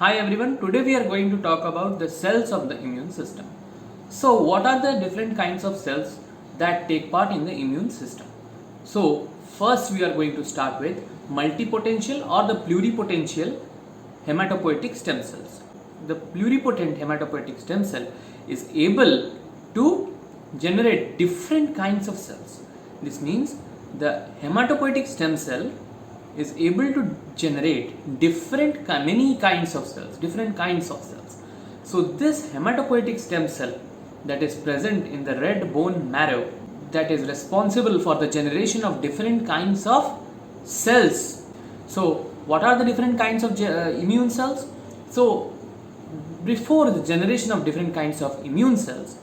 Hi everyone, today we are going to talk about the cells of the immune system. So what are the different kinds of cells that take part in the immune system? So first we are going to start with multipotential or the pluripotential hematopoietic stem cells. The pluripotent hematopoietic stem cell is able to generate different kinds of cells. This means the hematopoietic stem cell is able to generate many kinds of cells. So this hematopoietic stem cell that is present in the red bone marrow, that is responsible for the generation of different kinds of cells. So what are the different kinds of immune cells? So before the generation of different kinds of immune cells,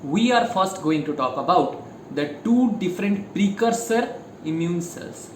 we are first going to talk about the two different precursor immune cells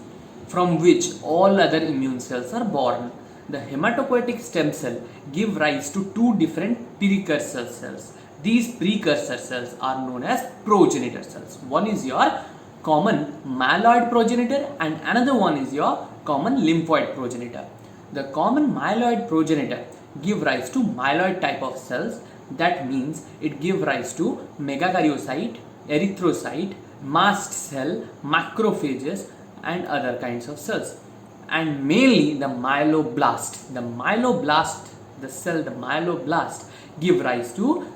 from which all other immune cells are born. The hematopoietic stem cell give rise to two different precursor cells. These precursor cells are known as progenitor cells. One is your common myeloid progenitor and another one is your common lymphoid progenitor. The common myeloid progenitor give rise to myeloid type of cells. That means it give rise to megakaryocyte, erythrocyte, mast cell, macrophages and other kinds of cells, and mainly the myeloblast. The myeloblast give rise to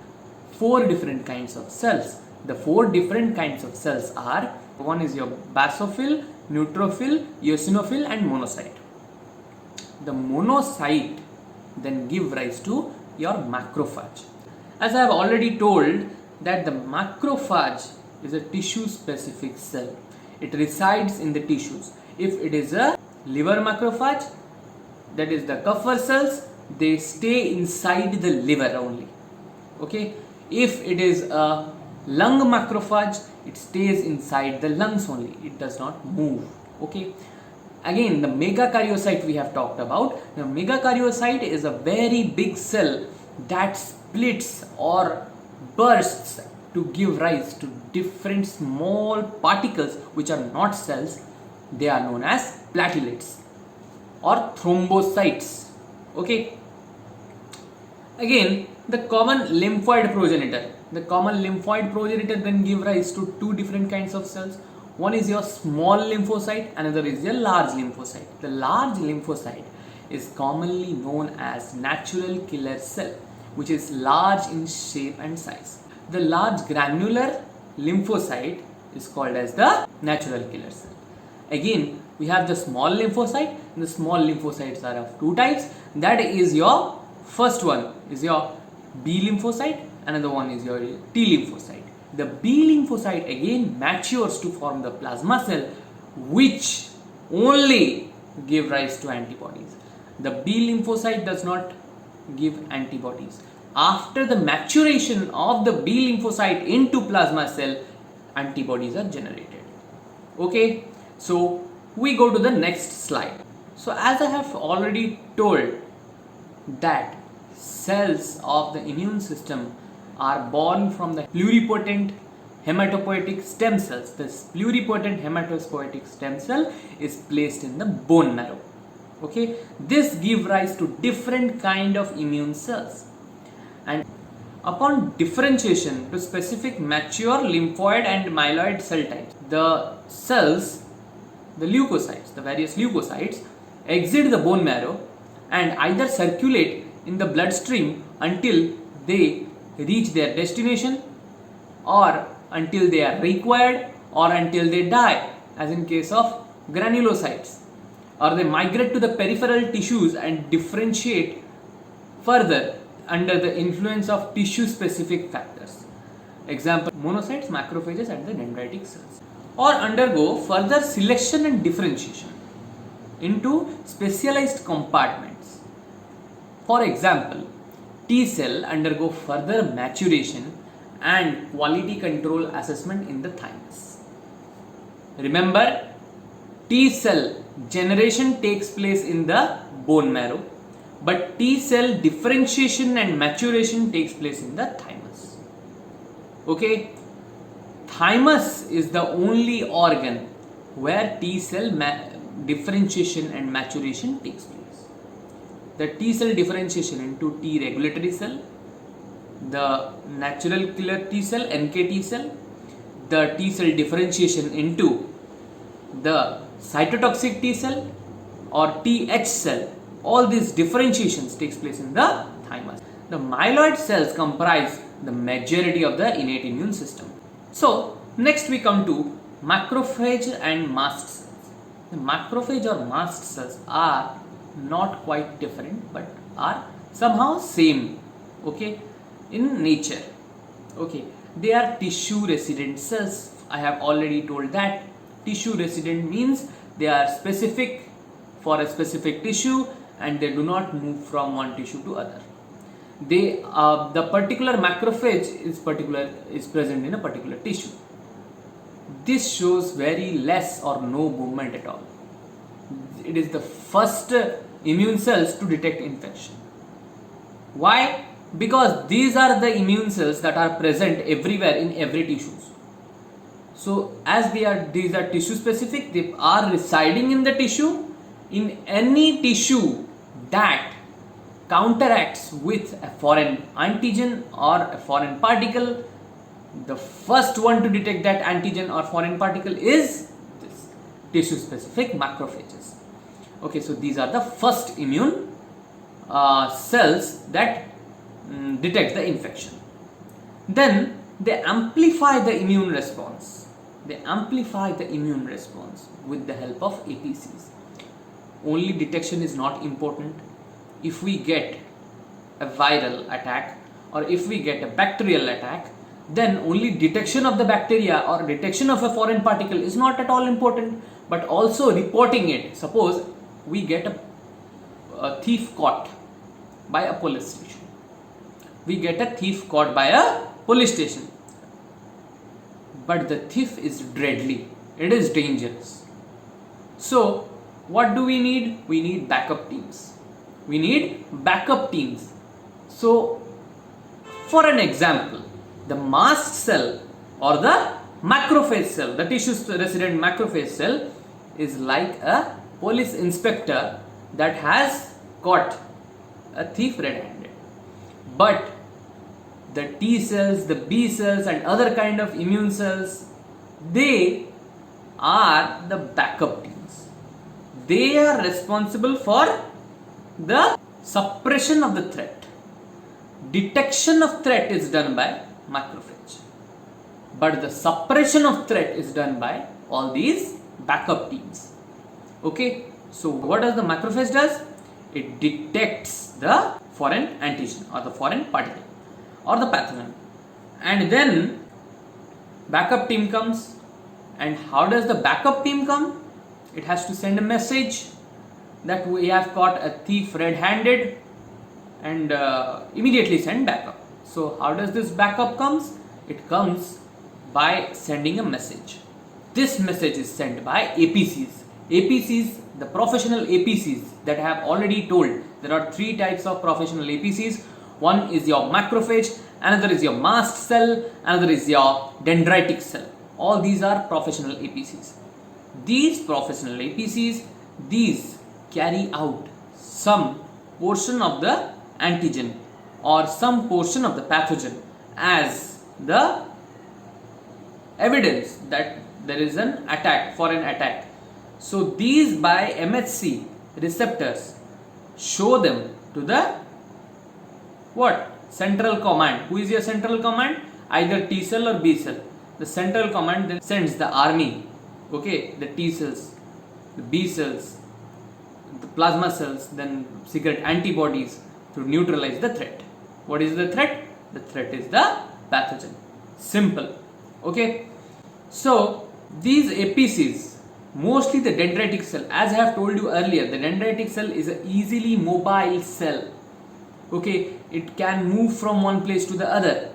four different kinds of cells. The four different kinds of cells are, one is your basophil, neutrophil, eosinophil and monocyte. The monocyte then give rise to your macrophage. As I have already told that the macrophage is a tissue specific cell. It resides in the tissues. If it is a liver macrophage, that is the Kupffer cells, they stay inside the liver only. Okay. If it is a lung macrophage, it stays inside the lungs only. It does not move. Okay. Again, the megakaryocyte we have talked about. The megakaryocyte is a very big cell that splits or bursts to give rise to different small particles which are not cells. They are known as platelets or thrombocytes. Okay. Again, the common lymphoid progenitor. The common lymphoid progenitor then give rise to two different kinds of cells. One is your small lymphocyte, another is your large lymphocyte. The large lymphocyte is commonly known as natural killer cell, which is large in shape and size. The large granular lymphocyte is called as the natural killer cell. Again, we have the small lymphocyte. The small lymphocytes are of two types. That is your first one is your B lymphocyte, another one is your T lymphocyte. The B lymphocyte again matures to form the plasma cell, which only give rise to antibodies. The B lymphocyte does not give antibodies. After the maturation of the B lymphocyte into plasma cell, antibodies are generated. Okay, so we go to the next slide. So as I have already told that cells of the immune system are born from the pluripotent hematopoietic stem cells. This pluripotent hematopoietic stem cell is placed in the bone marrow. Okay, this gives rise to different kind of immune cells. And upon differentiation to specific mature lymphoid and myeloid cell types, the cells, the leukocytes, the various leukocytes exit the bone marrow and either circulate in the bloodstream until they reach their destination, or until they are required, or until they die, as in case of granulocytes, or they migrate to the peripheral tissues and differentiate further under the influence of tissue specific factors. Example, monocytes, macrophages and the dendritic cells. Or undergo further selection and differentiation into specialized compartments. For example, T cell undergo further maturation and quality control assessment in the thymus. Remember, T cell generation takes place in the bone marrow, but T cell differentiation and maturation takes place in the thymus. Okay, thymus is the only organ where T cell differentiation and maturation takes place. the T cell differentiation into T regulatory cell, the natural killer T cell, NK T cell, the T cell differentiation into the cytotoxic T cell or TH cell. All these differentiations takes place in the thymus. The myeloid cells comprise the majority of the innate immune system. So next we come to macrophage and mast cells. The macrophage or mast cells are not quite different but are somehow same, okay, in nature. Okay, they are tissue resident cells. I have already told that. Tissue resident means they are specific for a specific tissue and they do not move from one tissue to other. They the particular macrophage is present in a particular tissue. This shows very less or no movement at all. It is the first immune cells to detect infection. Why? Because these are the immune cells that are present everywhere in every tissues. So as these are tissue specific, they are residing in the tissue. In any tissue that counteracts with a foreign antigen or a foreign particle, the first one to detect that antigen or foreign particle is this tissue specific macrophages. Okay, so these are the first immune cells that detect the infection. Then they amplify the immune response. They amplify the immune response with the help of APCs. Only detection is not important. If we get a viral attack or if we get a bacterial attack, then only detection of the bacteria or detection of a foreign particle is not at all important, but also reporting it. Suppose we get a thief caught by a police station. We get a thief caught by a police station. But the thief is deadly. It is dangerous. So what do we need? We need backup teams. We need backup teams. So for an example, the mast cell or the macrophage cell, the tissue resident macrophage cell is like a police inspector that has caught a thief red-handed. But the T cells, the B cells and other kind of immune cells, they are the backup teams. They are responsible for the suppression of the threat. Detection of threat is done by macrophage, but the suppression of threat is done by all these backup teams. Okay, so what does the macrophage does? It detects the foreign antigen or the foreign particle or the pathogen, and then backup team comes. And how does the backup team come? It has to send a message that we have caught a thief red-handed and immediately send backup. So how does this backup comes? It comes by sending a message. This message is sent by APCs. APCs, the professional APCs that I have already told. There are three types of professional APCs. One is your macrophage, another is your mast cell, another is your dendritic cell. All these are professional APCs. These professional APCs, these carry out some portion of the antigen or some portion of the pathogen as the evidence that there is an attack, foreign attack. So these by MHC receptors show them to the what? Central command. Who is your central command? Either T cell or B cell. The central command then sends the army, okay, the T cells, the B cells, the plasma cells, then secret antibodies to neutralize the threat. What is the threat? The threat is the pathogen. Simple. Okay. So these APCs, mostly the dendritic cell, as I have told you earlier, the dendritic cell is an easily mobile cell. Okay, it can move from one place to the other.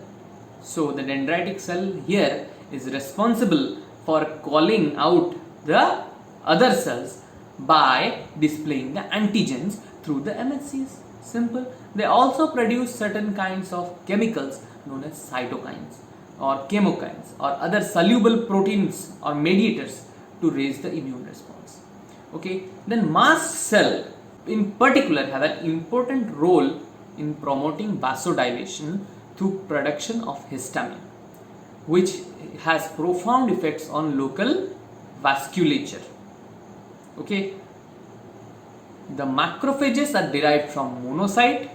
So the dendritic cell here is responsible for calling out the other cells by displaying the antigens through the MHCs. Simple. They also produce certain kinds of chemicals known as cytokines or chemokines or other soluble proteins or mediators to raise the immune response. Okay. Then mast cell in particular have an important role in promoting vasodilation through production of histamine, which has profound effects on local vasculature. Okay, the macrophages are derived from monocyte.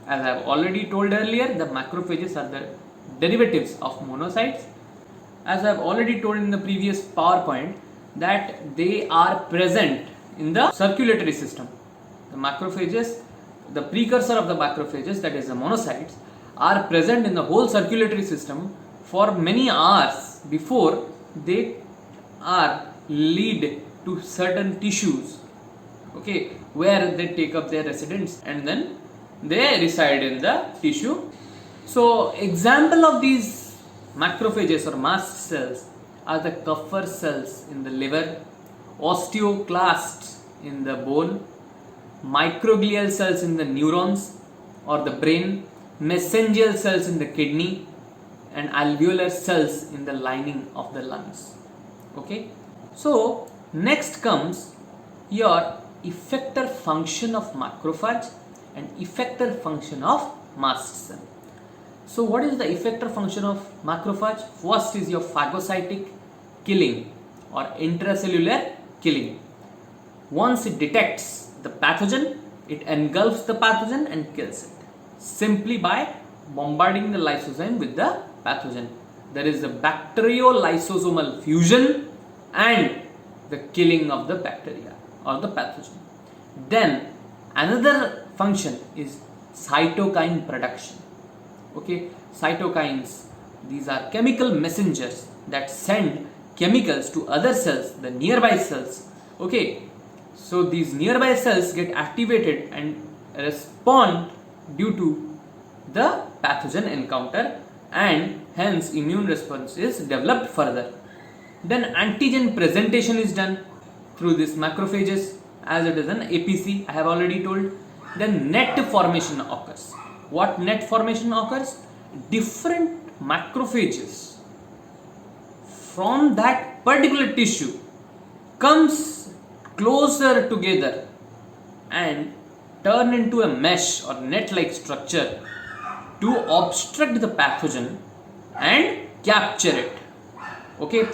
As I have already told earlier, the macrophages are the derivatives of monocytes. As I have already told in the previous PowerPoint, that they are present in the circulatory system. The macrophages, the precursor of the macrophages, that is the monocytes, are present in the whole circulatory system for many hours before they are lead to certain tissues, okay, where they take up their residence and then they reside in the tissue. So example of these macrophages or mast cells are the Kupffer cells in the liver, osteoclasts in the bone, microglial cells in the neurons or the brain, mesangial cells in the kidney, and alveolar cells in the lining of the lungs. Okay, so next comes your effector function of macrophage and effector function of mast cell. So what is the effector function of macrophage? First is your phagocytic killing or intracellular killing. Once it detects the pathogen, it engulfs the pathogen and kills it simply by bombarding the lysozyme with the pathogen. There is a bacteriolysosomal fusion and the killing of the bacteria or the pathogen. Then another function is cytokine production. Okay, cytokines, these are chemical messengers that send chemicals to other cells, the nearby cells. Okay, so these nearby cells get activated and respond due to the pathogen encounter, and hence immune response is developed further. Then antigen presentation is done through these macrophages, as it is an APC, I have already told. Then net formation occurs. What net formation occurs? Different macrophages from that particular tissue comes closer together and turn into a mesh or net-like structure to obstruct the pathogen and capture it. Okay,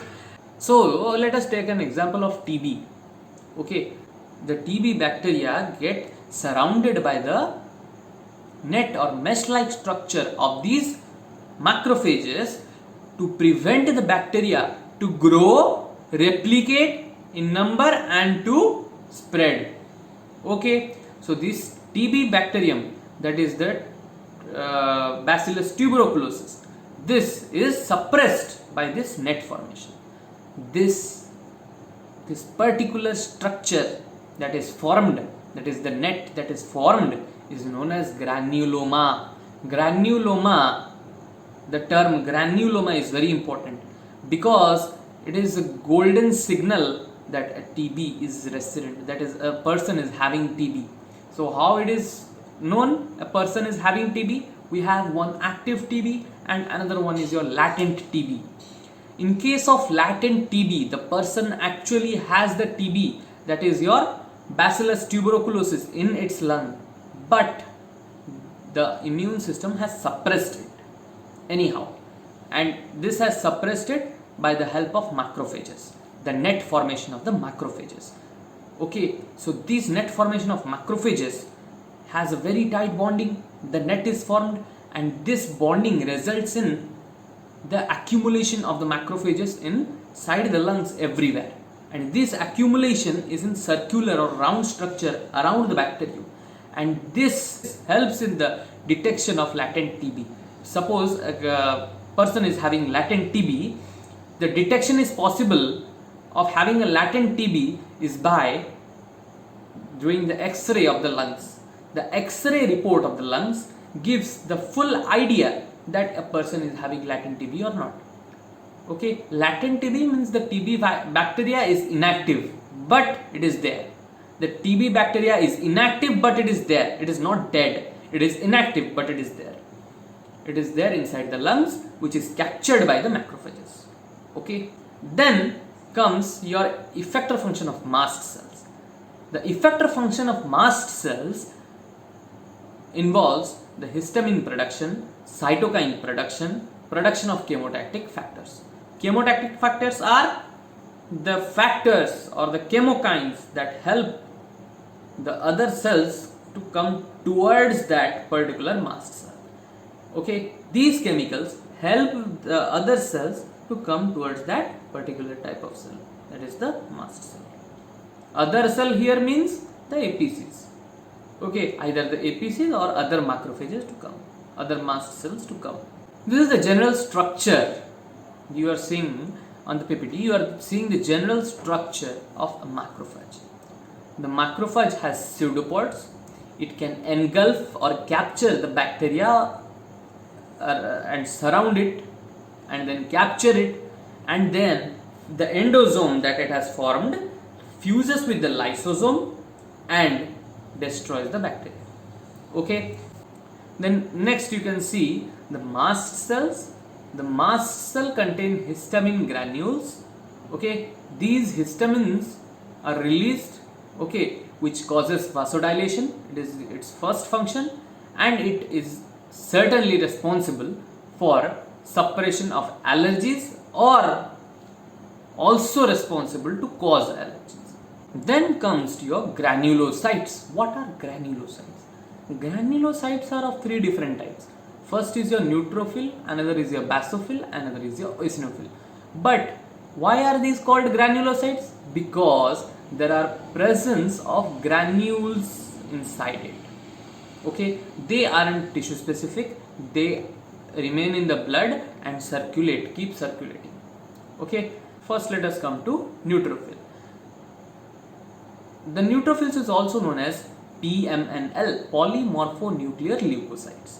so let us take an example of TB. Okay, the TB bacteria get surrounded by the net or mesh-like structure of these macrophages to prevent the bacteria to grow, replicate in number and to spread. Okay, so this TB bacterium, that is the Bacillus tuberculosis, this is suppressed by this net formation. This particular structure that is formed, that is the net that is formed, is known as granuloma. Granuloma, the term granuloma is very important because it is a golden signal that a TB is resident, that is a person is having TB. So how it is known a person is having TB? We have one active TB and another one is your latent TB. In case of latent TB, the person actually has the TB, that is your Bacillus tuberculosis, in its lung, but the immune system has suppressed it anyhow, and this has suppressed it by the help of macrophages, the net formation of the macrophages. Okay, so this net formation of macrophages has a very tight bonding. The net is formed and this bonding results in the accumulation of the macrophages inside the lungs everywhere, and this accumulation is in circular or round structure around the bacterium, and this helps in the detection of latent TB. Suppose a person is having latent TB, the detection is possible of having a latent TB is by doing the X-ray of the lungs. The X-ray report of the lungs gives the full idea that a person is having latent TB or not. Okay, latent TB means the TB bacteria is inactive, but it is there. The TB bacteria is inactive, but it is there. It is not dead. It is inactive, but it is there. It is there inside the lungs, which is captured by the macrophages. Okay, then comes your effector function of mast cells. The effector function of mast cells involves the histamine production, cytokine production, production of chemotactic factors. Chemotactic factors are the factors or the chemokines that help the other cells to come towards that particular mast cell. Okay, these chemicals help the other cells to come towards that particular type of cell, that is the mast cell. Other cell here means the APCs. Okay, either the APCs or other macrophages to come, other mast cells to come. This is the general structure you are seeing on the PPT. You are seeing the general structure of a macrophage. The macrophage has pseudopods. It can engulf or capture the bacteria and surround it and then capture it, and then the endosome that it has formed fuses with the lysosome and destroys the bacteria. Okay, then next you can see the mast cells. The mast cell contain histamine granules. Okay, these histamines are released, okay, which causes vasodilation. It is its first function, and it is certainly responsible for suppression of allergies or also responsible to cause allergies. Then comes to your granulocytes. What are granulocytes? Granulocytes are of three different types. First is your neutrophil, another is your basophil, another is your eosinophil. But why are these called granulocytes? Because there are presence of granules inside it. Okay, they aren't tissue specific, they remain in the blood and circulate, keep circulating. Okay, first let us come to neutrophil. The neutrophils is also known as PMNL, polymorphonuclear leukocytes.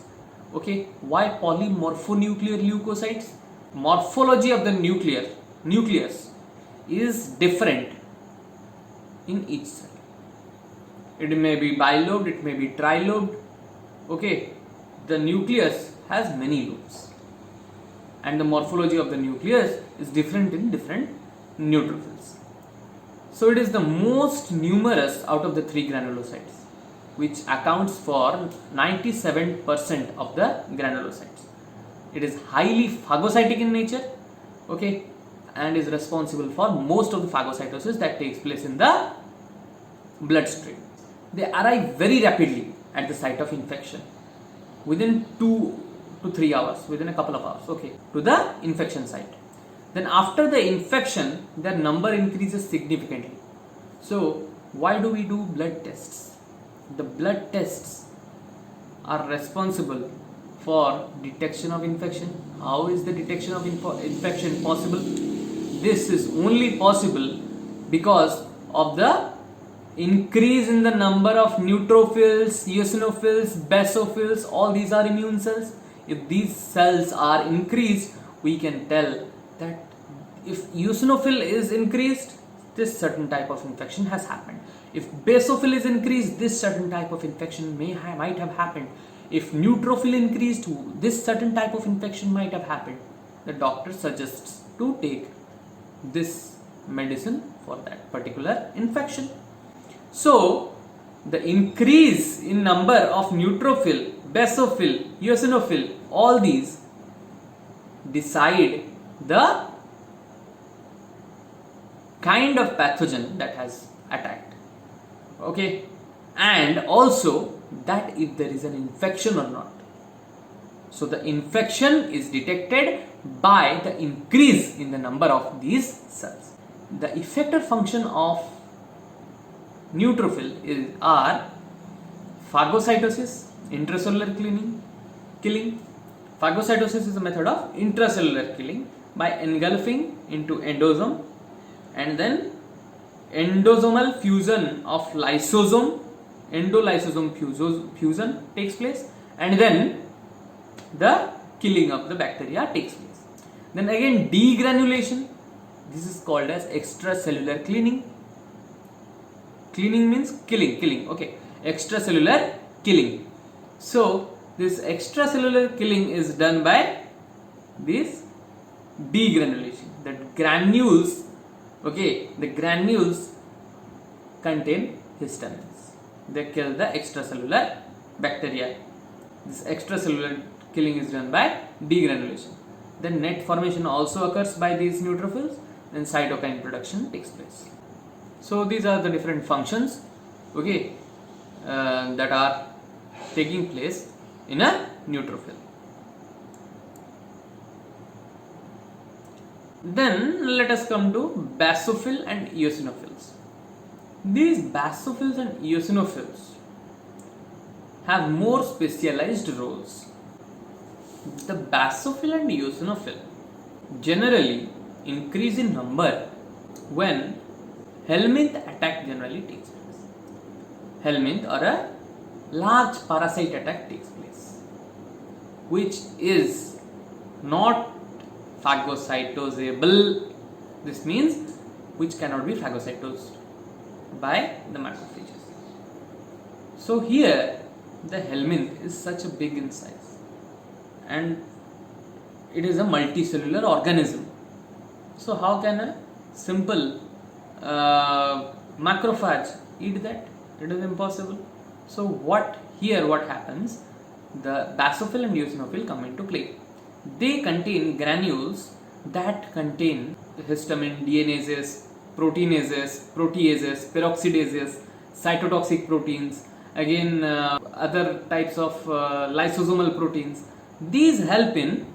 Okay, why polymorphonuclear leukocytes? Morphology of the nucleus is different in each cell. It may be bilobed, it may be trilobed. Okay, the nucleus has many lobes, and the morphology of the nucleus is different in different neutrophils. So it is the most numerous out of the three granulocytes, which accounts for 97% of the granulocytes. It is highly phagocytic in nature, okay, and is responsible for most of the phagocytosis that takes place in the bloodstream. They arrive very rapidly at the site of infection within 2 to 3 hours, within a couple of hours, okay, to the infection site. Then after the infection, their number increases significantly. So why do we do blood tests? The blood tests are responsible for detection of infection. How is the detection of infection possible? This is only possible because of the increase in the number of neutrophils, eosinophils, basophils. All these are immune cells. If these cells are increased, we can tell that if eosinophil is increased, this certain type of infection has happened. If basophil is increased, this certain type of infection might have happened. If neutrophil increased, this certain type of infection might have happened. The doctor suggests to take this medicine for that particular infection. So the increase in number of neutrophil, basophil, eosinophil, all these decide the kind of pathogen that has attacked. Okay, and also that if there is an infection or not. So the infection is detected by the increase in the number of these cells. The effector function of neutrophil are phagocytosis, intracellular killing. Phagocytosis is a method of intracellular killing by engulfing into endosome, and then endosomal fusion of lysosome, endolysosome fusion takes place, and then the killing of the bacteria takes place. Then again degranulation, this is called as extracellular cleaning. Cleaning means killing, okay, extracellular killing. So this extracellular killing is done by this degranulation. The granules, okay, the granules contain histamines. They kill the extracellular bacteria. This extracellular killing is done by degranulation. Then net formation also occurs by these neutrophils, then cytokine production takes place. So these are the different functions, okay, that are taking place in a neutrophil. Then let us come to basophil and eosinophils. These basophils and eosinophils have more specialized roles. The basophil and eosinophil generally increase in number when helminth attack generally takes place. Helminth or a large parasite attack takes place, which is not phagocytosable. This means which cannot be phagocytosed by the macrophages. So here the helminth is such a big in size and it is a multicellular organism. So how can a simple macrophage eat that? It is impossible. So what happens? The basophil and eosinophil come into play. They contain granules that contain histamine, DNases, proteinases, proteases, peroxidases, cytotoxic proteins, again other types of lysosomal proteins. These help in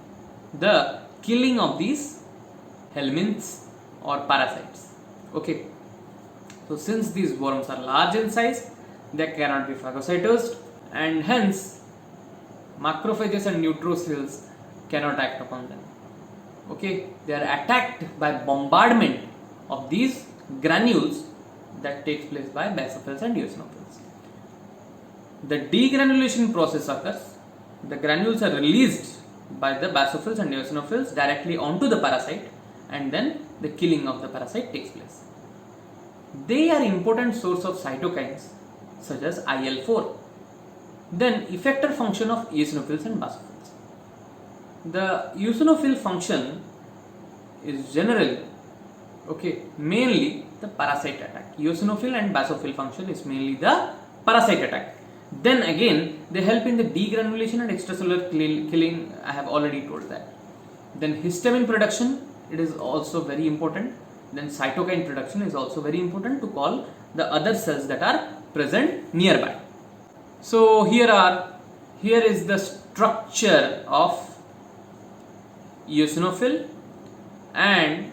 the killing of these helminths or parasites. Okay. So since these worms are large in size, they cannot be phagocytosed and hence macrophages and neutrophils cannot act upon them. Okay, they are attacked by bombardment of these granules that takes place by basophils and eosinophils. The degranulation process occurs. The granules are released by the basophils and eosinophils directly onto the parasite and then the killing of the parasite takes place. They are important source of cytokines such as IL-4. Then effector function of eosinophils and basophils. The eosinophil function is generally, okay, mainly the parasite attack. Eosinophil and basophil function is mainly the parasite attack. Then again, they help in the degranulation and extracellular killing. I have already told that. Then histamine production, it is also very important. Then cytokine production is also very important to call the other cells that are present nearby. So here is the structure of eosinophil and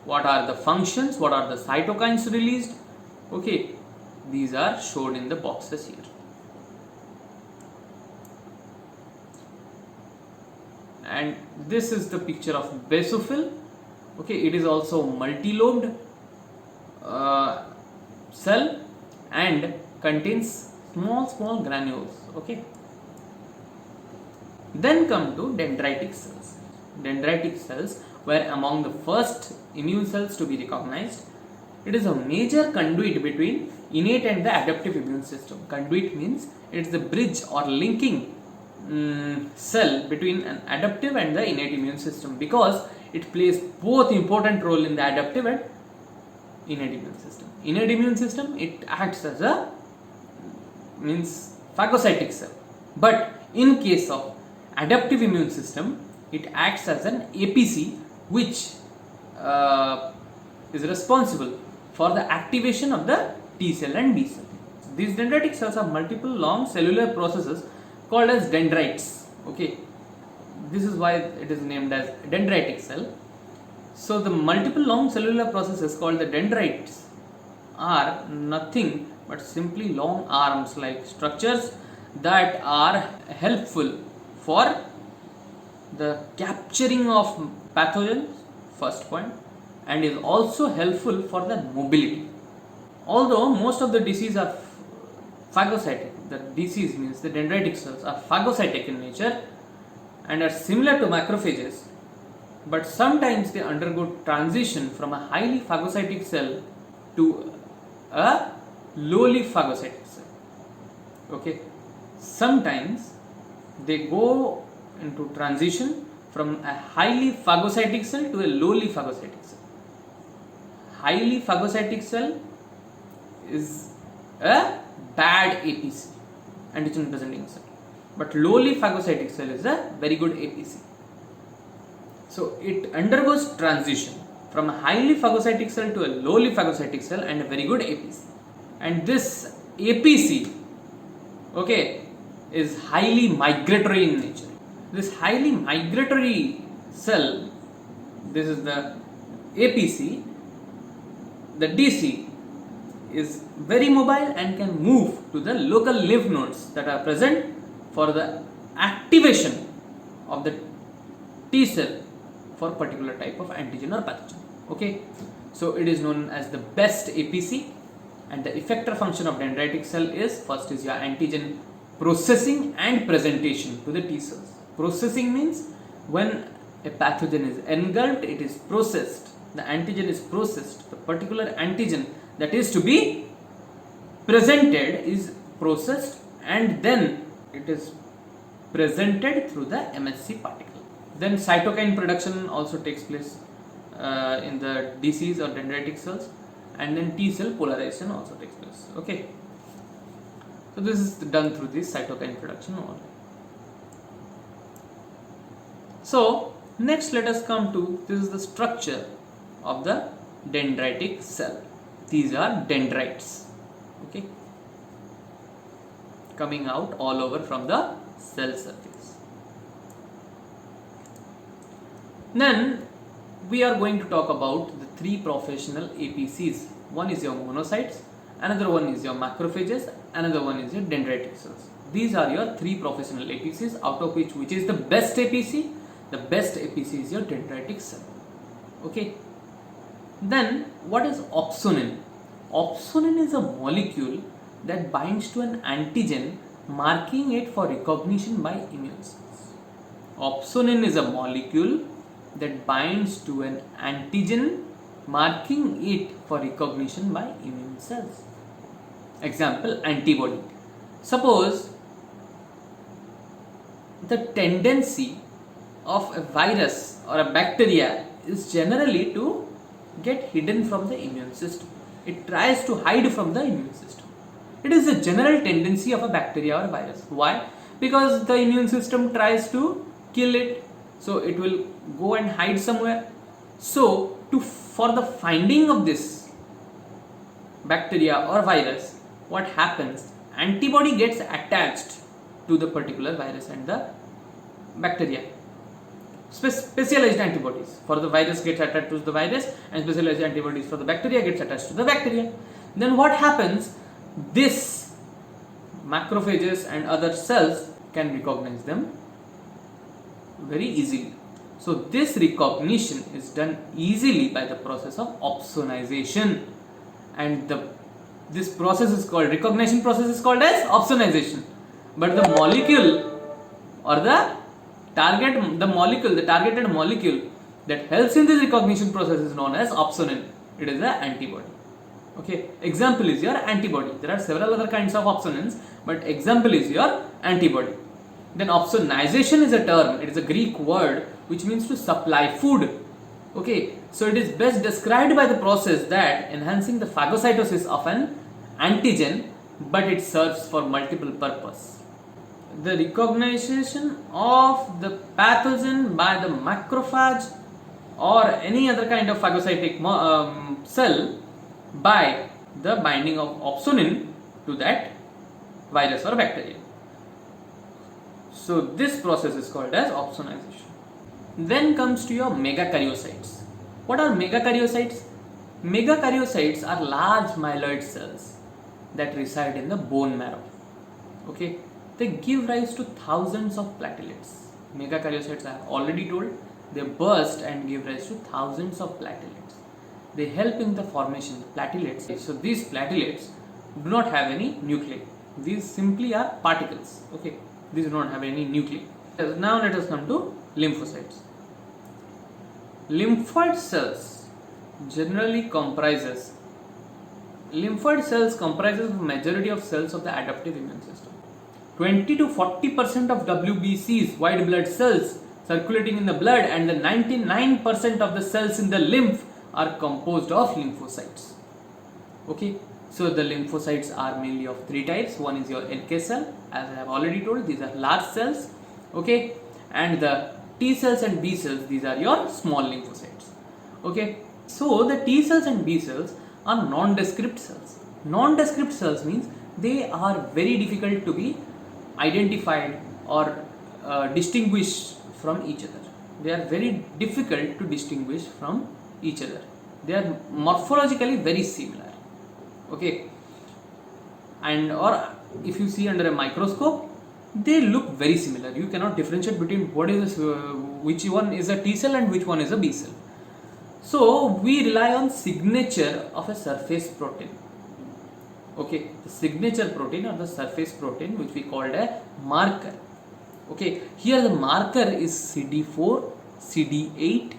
what are the functions, what are the cytokines released. Okay, these are shown in the boxes here. And this is the picture of basophil. Okay, it is also multi-lobed cell and contains small granules. Okay. Then come to dendritic cells. Dendritic cells were among the first immune cells to be recognized. It is a major conduit between innate and the adaptive immune system. Conduit means it is the bridge or linking cell between an adaptive and the innate immune system, because it plays both important role in the adaptive and innate immune system. Innate immune system, it acts as a phagocytic cell, but in case of adaptive immune system, it acts as an APC, which is responsible for the activation of the T cell and B cell. These dendritic cells have multiple long cellular processes called as dendrites. Okay, this is why it is named as dendritic cell. So the multiple long cellular processes called the dendrites are nothing but simply long arms like structures that are helpful for the capturing of pathogens, first point, and is also helpful for the mobility. Although most of the diseases are phagocytic, the disease means the dendritic cells are phagocytic in nature and are similar to macrophages, but sometimes they undergo transition from a highly phagocytic cell to a lowly phagocytic cell. Okay, sometimes they go into transition from a highly phagocytic cell to a lowly phagocytic cell. Highly phagocytic cell is a bad APC, antigen presenting cell, but lowly phagocytic cell is a very good APC. So it undergoes transition from a highly phagocytic cell to a lowly phagocytic cell and a very good APC. And this APC, okay, is highly migratory in nature. This highly migratory cell, this is the APC, the DC is very mobile and can move to the local lymph nodes that are present for the activation of the T cell for particular type of antigen or pathogen. Okay, so it is known as the best APC, and the effector function of dendritic cell is, first is your antigen processing and presentation to the T cells. Processing means when a pathogen is engulfed, it is processed, the antigen is processed, the particular antigen that is to be presented is processed and then it is presented through the MHC particle. Then cytokine production also takes place in the DCs or dendritic cells, and then T cell polarization also takes place. Okay, so this is done through this cytokine production only. So next let us come to, this is the structure of the dendritic cell. These are dendrites, okay, coming out all over from the cell surface. Then we are going to talk about the three professional APCs. One is your monocytes, another one is your macrophages, another one is your dendritic cells. These are your three professional APCs, out of which is the best APC? The best APC is your dendritic cell. Okay. Then what is opsonin? Opsonin is a molecule that binds to an antigen, marking it for recognition by immune cells. Opsonin is a molecule that binds to an antigen, marking it for recognition by immune cells. Example, antibody. Suppose the tendency of a virus or a bacteria is generally to get hidden from the immune system. It tries to hide from the immune system. It is the general tendency of a bacteria or virus. Why? Because the immune system tries to kill it, so it will go and hide somewhere. So for the finding of this bacteria or virus, what happens? Antibody gets attached to the particular virus and the bacteria. Specialized antibodies for the virus gets attached to the virus, and specialized antibodies for the bacteria gets attached to the bacteria. Then what happens? This macrophages and other cells can recognize them very easily. So this recognition is done easily by the process of opsonization, and this process is called, recognition process is called as opsonization. But the molecule or the targeted molecule that helps in this recognition process is known as opsonin. It is an antibody. Okay, example is your antibody. There are several other kinds of opsonins, but example is your antibody. Then opsonization is a term. It is a Greek word which means to supply food. Okay, so it is best described by the process that enhancing the phagocytosis of an antigen, but it serves for multiple purposes. The recognition of the pathogen by the macrophage or any other kind of phagocytic cell by the binding of opsonin to that virus or bacteria. So this process is called as opsonization. Then comes to your megakaryocytes. What are megakaryocytes? Megakaryocytes are large myeloid cells that reside in the bone marrow. Okay, they give rise to thousands of platelets. Megakaryocytes, I have already told, they burst and give rise to thousands of platelets. They help in the formation of platelets. So these platelets do not have any nuclei. These simply are particles. Okay, these do not have any nuclei. Now let us come to lymphocytes. Lymphoid cells comprises the majority of cells of the adaptive immune system. 20 to 40% of WBCs, white blood cells, circulating in the blood, and the 99% of the cells in the lymph are composed of lymphocytes. Okay, So the lymphocytes are mainly of three types. One is your NK cell, as I have already told, these are large cells, okay, and the T cells and B cells, these are your small lymphocytes, okay. So the T cells and B cells are nondescript cells. Nondescript cells means they are very difficult to be identified or distinguished from each other. They are very difficult to distinguish from each other. They are morphologically very similar, okay, and or if you see under a microscope, they look very similar. You cannot differentiate between what is which one is a T cell and which one is a B cell. So we rely on signature of a surface protein, okay, the signature protein or the surface protein, which we called a marker, okay. Here the marker is CD4, CD8,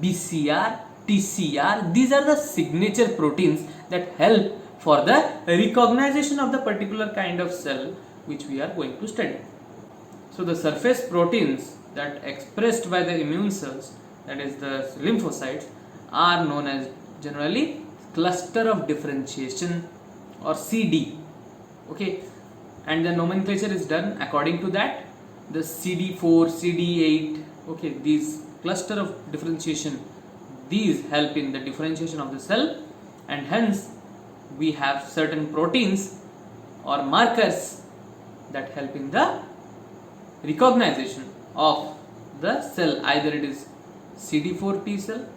BCR, TCR. These are the signature proteins that help for the recognition of the particular kind of cell which we are going to study. So the surface proteins that expressed by the immune cells, that is the lymphocytes, are known as generally cluster of differentiation or CD, okay, and the nomenclature is done according to that. The CD4, CD8, okay, these cluster of differentiation, these help in the differentiation of the cell, and hence we have certain proteins or markers that help in the recognition of the cell, either it is CD4 T cell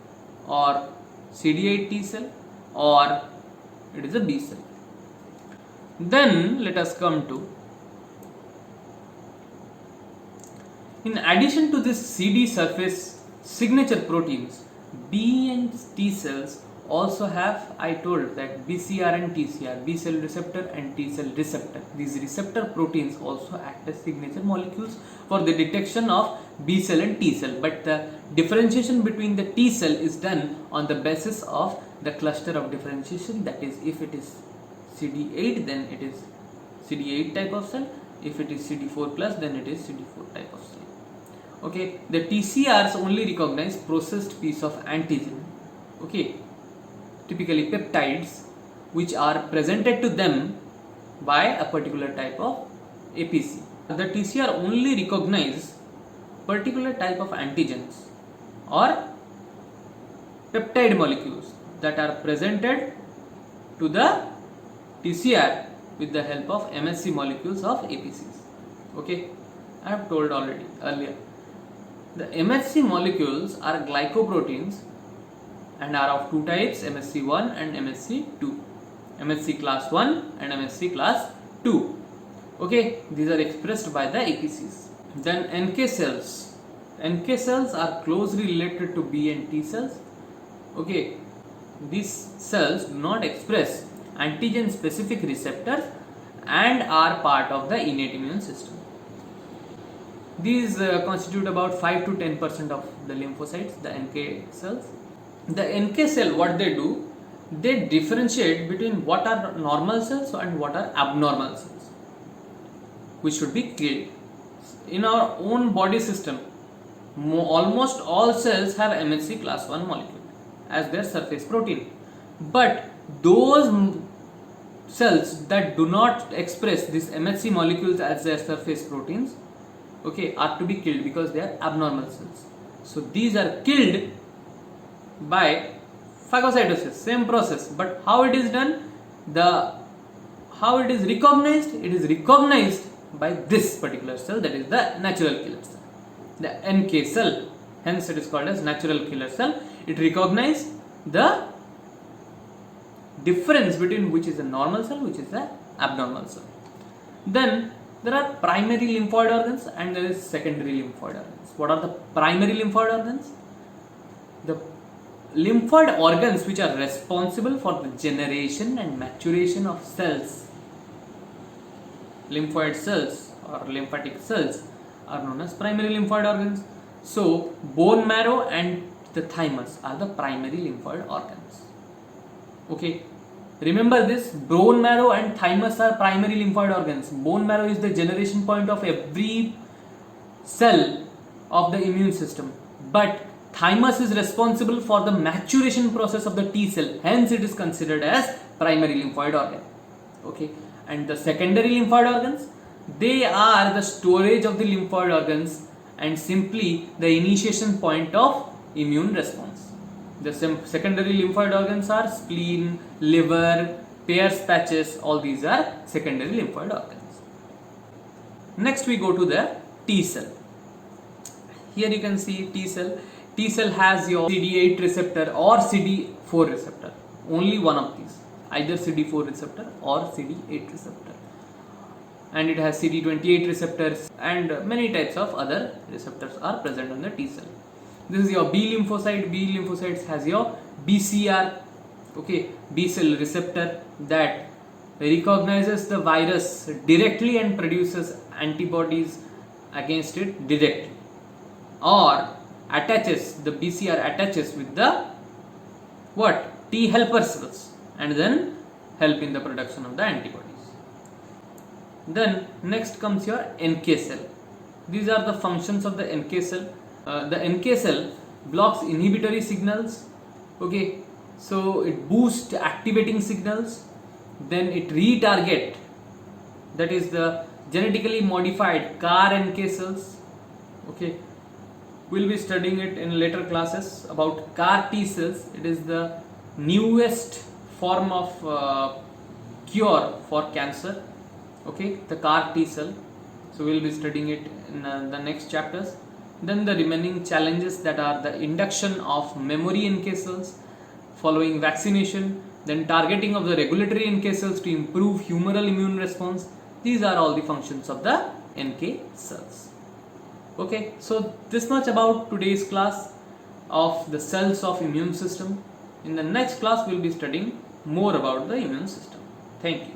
or CD8 T cell or it is a B cell. Then let us come to, in addition to this CD surface signature proteins, B and T cells also have, I told that BCR and TCR, B cell receptor and T cell receptor. These receptor proteins also act as signature molecules for the detection of B cell and T cell, but the differentiation between the T cell is done on the basis of the cluster of differentiation, that is, if it is CD8 then it is CD8 type of cell, if it is CD4 plus then it is CD4 type of cell, okay. The TCRs only recognize processed piece of antigen, okay, typically peptides, which are presented to them by a particular type of APC. The TCR only recognize particular type of antigens or peptide molecules that are presented to the TCR with the help of MSC molecules of APCs, okay. I have told already earlier. The MSC molecules are glycoproteins and are of two types, MSC1 and MSC2, MSC class 1 and MSC class 2, okay. These are expressed by the APCs. Then NK cells. NK cells are closely related to B and T cells, okay. These cells do not express antigen specific receptors and are part of the innate immune system. These constitute about 5 to 10% of the lymphocytes, the NK cells. The NK cell, what they do, they differentiate between what are normal cells and what are abnormal cells, which should be killed. In our own body system, almost all cells have MHC class 1 molecule as their surface protein, but those cells that do not express this MHC molecules as their surface proteins, okay, are to be killed because they are abnormal cells. So these are killed by phagocytosis, same process, but how it is done, how it is recognized, it is recognized by this particular cell, that is the natural killer cell, the NK cell, hence it is called as natural killer cell. It recognizes the difference between which is a normal cell, which is a abnormal cell. Then there are primary lymphoid organs and there is secondary lymphoid organs. What are the primary lymphoid organs? The lymphoid organs which are responsible for the generation and maturation of cells, lymphoid cells or lymphatic cells, are known as primary lymphoid organs. So bone marrow and the thymus are the primary lymphoid organs, okay. Remember this, bone marrow and thymus are primary lymphoid organs. Bone marrow is the generation point of every cell of the immune system, but thymus is responsible for the maturation process of the T cell, hence it is considered as primary lymphoid organ. Okay, and the secondary lymphoid organs, they are the storage of the lymphoid organs and simply the initiation point of immune response. The secondary lymphoid organs are spleen, liver, Peyer's patches, all these are secondary lymphoid organs. Next we go to the T cell. Here you can see T cell. T cell has your CD8 receptor or CD4 receptor, only one of these, either CD4 receptor or CD8 receptor, and it has CD28 receptors and many types of other receptors are present on the T cell. This is your B lymphocyte. B lymphocytes has your BCR, okay, B cell receptor that recognizes the virus directly and produces antibodies against it directly, or attaches, the BCR attaches with the what? T helper cells and then help in the production of the antibodies. Then next comes your NK cell. These are the functions of the NK cell. The NK cell blocks inhibitory signals, okay, so it boosts activating signals, then it retarget, that is the genetically modified CAR NK cells, okay. We'll be studying it in later classes about CAR T cells. It is the newest form of cure for cancer, okay, the CAR T cell. So we'll be studying it in the next chapters. Then the remaining challenges, that are the induction of memory NK cells following vaccination, then targeting of the regulatory NK cells to improve humoral immune response. These are all the functions of the NK cells. Okay, so this much about today's class of the cells of immune system. In the next class, we'll be studying more about the immune system. Thank you.